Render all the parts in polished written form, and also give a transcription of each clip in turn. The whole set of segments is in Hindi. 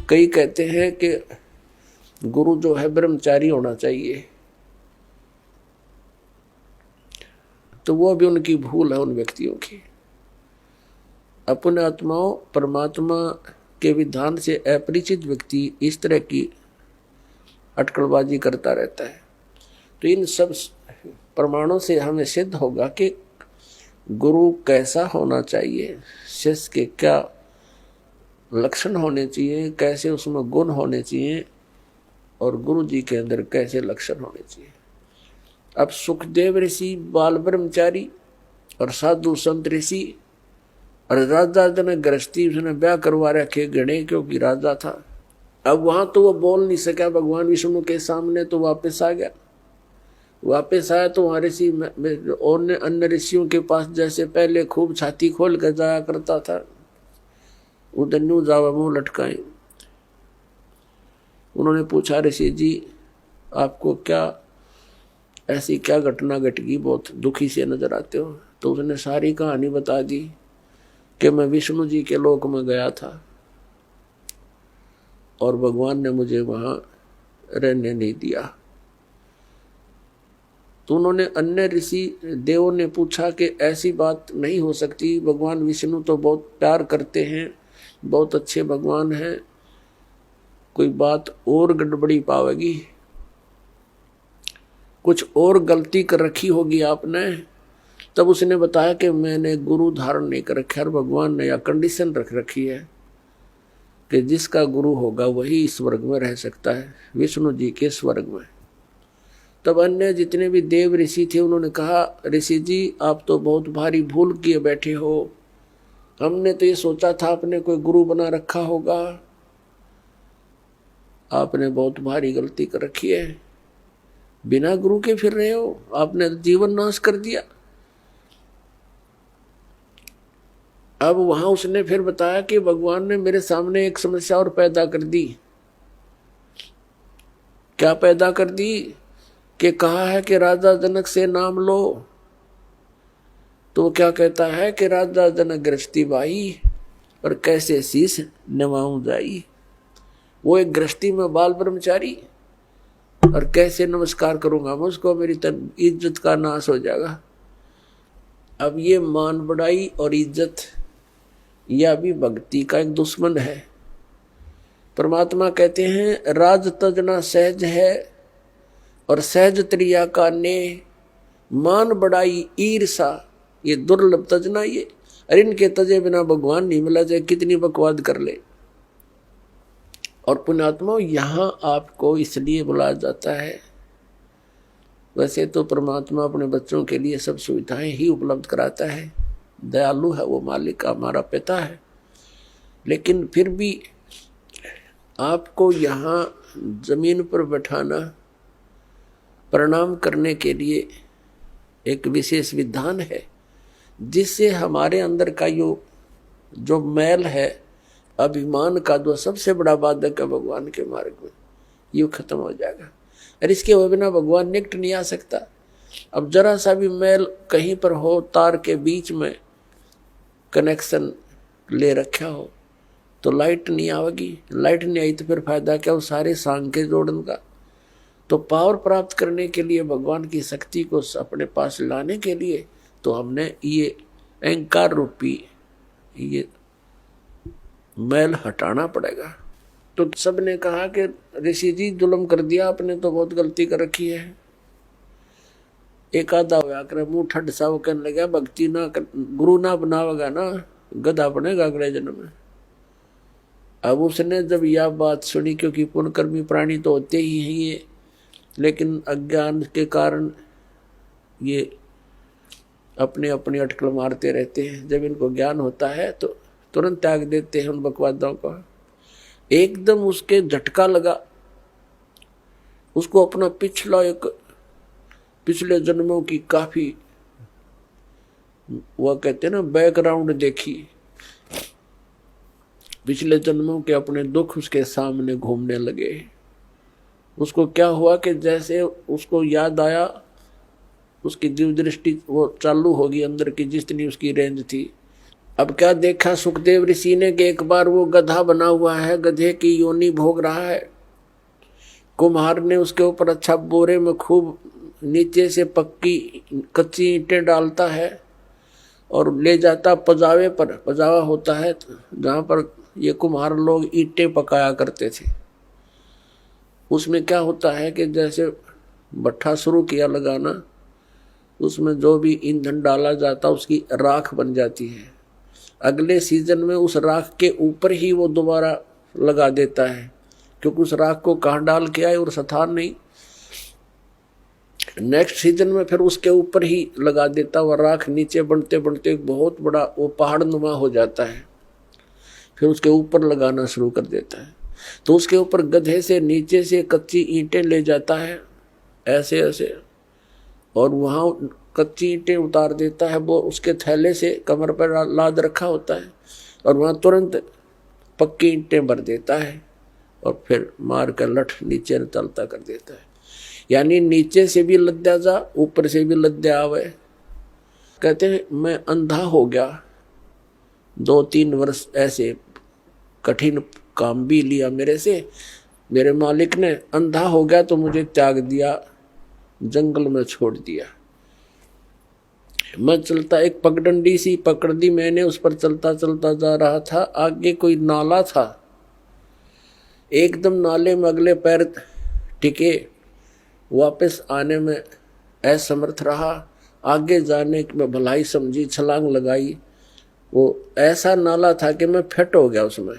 कई कहते हैं कि गुरु जो है ब्रह्मचारी होना चाहिए, तो वो भी उनकी भूल है उन व्यक्तियों की। अपने आत्माओं परमात्मा के विधान से अपरिचित व्यक्ति इस तरह की अटकलबाजी करता रहता है। तो इन सब प्रमाणों से हमें सिद्ध होगा कि गुरु कैसा होना चाहिए, शिष्य के क्या लक्षण होने चाहिए, कैसे उसमें गुण होने चाहिए, और गुरु जी के अंदर कैसे लक्षण होने चाहिए। अब सुखदेव ऋषि बाल ब्रह्मचारी और साधु संत ऋषि और राजा जनक गृहस्थी, उसने ब्याह करवा रखे गणे क्योंकि राजा था। अब वहां तो वो बोल नहीं सका भगवान विष्णु के सामने, तो वापस आ गया। वापस आया तो वहां ऋषि और अन्य ऋषियों के पास जैसे पहले खूब छाती खोल कर जाया करता था, उधर न्यू जावा मुंह लटकाए। उन्होंने पूछा ऋषि जी आपको क्या ऐसी क्या घटना घट गई, बहुत दुखी से नजर आते हो। तो उसने सारी कहानी बता दी कि मैं विष्णु जी के लोक में गया था और भगवान ने मुझे वहां रहने नहीं दिया। तो उन्होंने अन्य ऋषि देवों ने पूछा कि ऐसी बात नहीं हो सकती, भगवान विष्णु तो बहुत प्यार करते हैं, बहुत अच्छे भगवान हैं, कोई बात और गड़बड़ी पावेगी, कुछ और गलती कर रखी होगी आपने। तब उसने बताया कि मैंने गुरु धारण नहीं कर रखा, और भगवान ने यह कंडीशन रख रखी है कि जिसका गुरु होगा वही स्वर्ग में रह सकता है, विष्णु जी के स्वर्ग में। तब अन्य जितने भी देव ऋषि थे उन्होंने कहा ऋषि जी आप तो बहुत भारी भूल किए बैठे हो, हमने तो ये सोचा था आपने कोई गुरु बना रखा होगा, आपने बहुत भारी गलती कर रखी है, बिना गुरु के फिर रहे हो, आपने जीवन नाश कर दिया। अब वहां उसने फिर बताया कि भगवान ने मेरे सामने एक समस्या और पैदा कर दी। क्या पैदा कर दी कि कहा है कि राजा जनक से नाम लो, तो वो क्या कहता है कि राजा जनक गृहस्थी बाई और कैसे शीश नवाऊं जाई। वो एक गृहस्थी में बाल ब्रह्मचारी, और कैसे नमस्कार करूंगा मैं उसको, मेरी इज्जत का नाश हो जाएगा। अब ये मान बढ़ाई और इज्जत यह भी भक्ति का एक दुश्मन है। परमात्मा कहते हैं राज तजना सहज है और सहज त्रिया का ने, मान बढ़ाई ईर्षा ये दुर्लभ तजना ये, अरे इनके तजे बिना भगवान नहीं मिला, चाहे कितनी बकवाद कर ले। और पुण्यात्मा यहां आपको इसलिए बुलाया जाता है, वैसे तो परमात्मा अपने बच्चों के लिए सब सुविधाएं ही उपलब्ध कराता है, दयालु है वो, मालिक हमारा पिता है, लेकिन फिर भी आपको यहाँ जमीन पर बैठाना प्रणाम करने के लिए एक विशेष विधान है, जिससे हमारे अंदर का जो मैल है अभिमान का, जो सबसे बड़ा बाधक है भगवान के मार्ग में, ये खत्म हो जाएगा। और इसके बिना भगवान निकट नहीं आ सकता। अब जरा सा भी मैल कहीं पर हो, तार के बीच में कनेक्शन ले रखा हो तो लाइट नहीं आवेगी, लाइट नहीं आई तो फिर फायदा क्या उस सारे सांग के जोड़न का। तो पावर प्राप्त करने के लिए, भगवान की शक्ति को अपने पास लाने के लिए, तो हमने ये अहंकार रूपी ये मैल हटाना पड़ेगा। तो सबने कहा कि ऋषि जी जुल्म कर दिया आपने, तो बहुत गलती कर रखी है। एक आधा होया कर मुंह ठंड सा, वो कहने लगा भक्ति ना कर, गुरु ना बनावेगा ना गधा बनेगा अगले जन्म में। अब उसने जब यह बात सुनी, क्योंकि पुण्यकर्मी प्राणी तो होते ही हैं ये, लेकिन अज्ञान के कारण ये अपने अपनी अटकल मारते रहते हैं। जब इनको ज्ञान होता है तो तुरंत त्याग देते हैं उन बकवादों को। एकदम उसके झटका लगा, उसको अपना पिछले जन्मों की काफी वह कहते हैं ना बैकग्राउंड देखी, पिछले जन्मों के अपने दुख उसके सामने घूमने लगे। उसको क्या हुआ कि जैसे उसको याद आया, उसकी दिव्य दृष्टि वो चालू होगी अंदर की, जितनी उसकी रेंज थी। अब क्या देखा सुखदेव ऋषि ने कि एक बार वो गधा बना हुआ है, गधे की योनि भोग रहा है। कुम्हार ने उसके ऊपर अच्छा बोरे में खूब नीचे से पक्की कच्ची ईंटें डालता है और ले जाता पजावे पर। पजावा होता है जहाँ पर ये कुम्हार लोग ईंटें पकाया करते थे। उसमें क्या होता है कि जैसे भट्ठा शुरू किया लगाना, उसमें जो भी ईंधन डाला जाता उसकी राख बन जाती है। अगले सीजन में उस राख के ऊपर ही वो दोबारा लगा देता है, क्योंकि उस राख को कहाँ डाल के आए और स्थान नहीं। नेक्स्ट सीजन में फिर उसके ऊपर ही लगा देता। वह राख नीचे बनते बनते बहुत बड़ा वो पहाड़ नुमा हो जाता है, फिर उसके ऊपर लगाना शुरू कर देता है। तो उसके ऊपर गधे से नीचे से कच्ची ईंटें ले जाता है ऐसे ऐसे, और वहाँ कच्ची ईंटें उतार देता है। वो उसके थैले से कमर पर लाद रखा होता है और वहाँ तुरंत पक्की ईंटें भर देता है और फिर मार कर लठ नीचे चलता कर देता है। यानी नीचे से भी लद्या जा, ऊपर से भी लद्या आवे। कहते हैं मैं अंधा हो गया, 2-3 वर्ष ऐसे कठिन काम भी लिया मेरे से। मेरे मालिक ने अंधा हो गया तो मुझे त्याग दिया, जंगल में छोड़ दिया। मैं चलता, एक पगडंडी सी पकड़ दी मैंने, उस पर चलता चलता जा रहा था। आगे कोई नाला था, एकदम नाले में अगले पैर टिके, वापस आने में असमर्थ रहा। आगे जाने की मैं भलाई समझी, छलांग लगाई। वो ऐसा नाला था कि मैं फिट हो गया उसमें।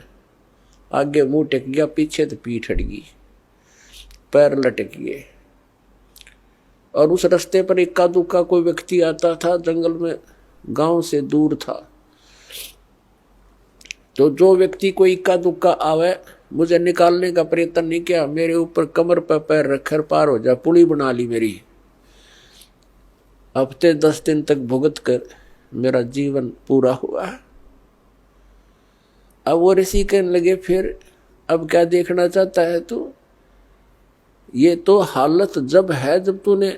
आगे मुंह टिक गया, पीछे तो पीठ हट गई, पैर लटक गए। और उस रास्ते पर इक्का दुक्का कोई व्यक्ति आता था, जंगल में गांव से दूर था। तो जो व्यक्ति कोई इक्का दुक्का आवे, मुझे निकालने का प्रयत्न नहीं किया, मेरे ऊपर कमर पर पैर रखकर पार हो जा, पुली बना ली मेरी। हफ्ते 10 दिन तक भुगत कर मेरा जीवन पूरा हुआ। अब वो ऋषि कहने लगे, फिर अब क्या देखना चाहता है तू? ये तो हालत जब है जब तूने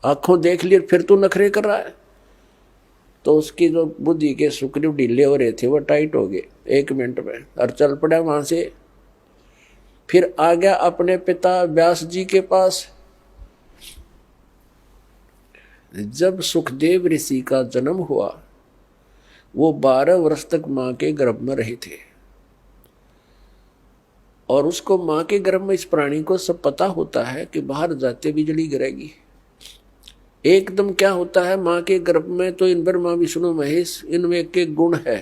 आंखों देख ली, फिर तू नखरे कर रहा है। तो उसकी जो बुद्धि के सुकरीव ढीले हो रहे थे वो टाइट हो गए 1 मिनट में, और चल पड़ा वहां से। फिर आ गया अपने पिता व्यास जी के पास। जब सुखदेव ऋषि का जन्म हुआ, वो 12 वर्ष तक मां के गर्भ में रहे थे, और उसको मां के गर्भ में इस प्राणी को सब पता होता है कि बाहर जाते बिजली गिरेगी। एकदम क्या होता है मां के गर्भ में, तो इन ब्रह्मा विष्णु महेश इनमें एक गुण है।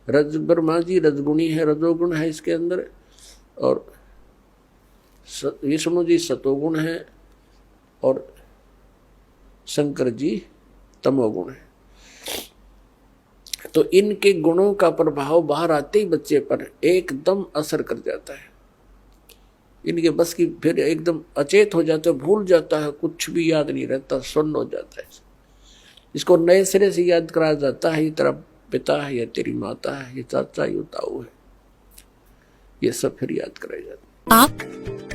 रज ब्रह्मा जी रजगुणी है, रजोगुण है इसके अंदर, और विष्णु जी सतोगुण है, और शंकर जी तमोगुण है। तो इनके गुणों का प्रभाव बाहर आते ही बच्चे पर एकदम असर कर जाता है। इनके बस की, फिर एकदम अचेत हो जाता है, भूल जाता है, कुछ भी याद नहीं रहता, सुन्न हो जाता है। इसको नए सिरे से याद कराया जाता है, ये तेरा पिता है, या तेरी माता है, ये चाचा, ये ताऊ है, ये सब फिर याद कराया जाता है। आप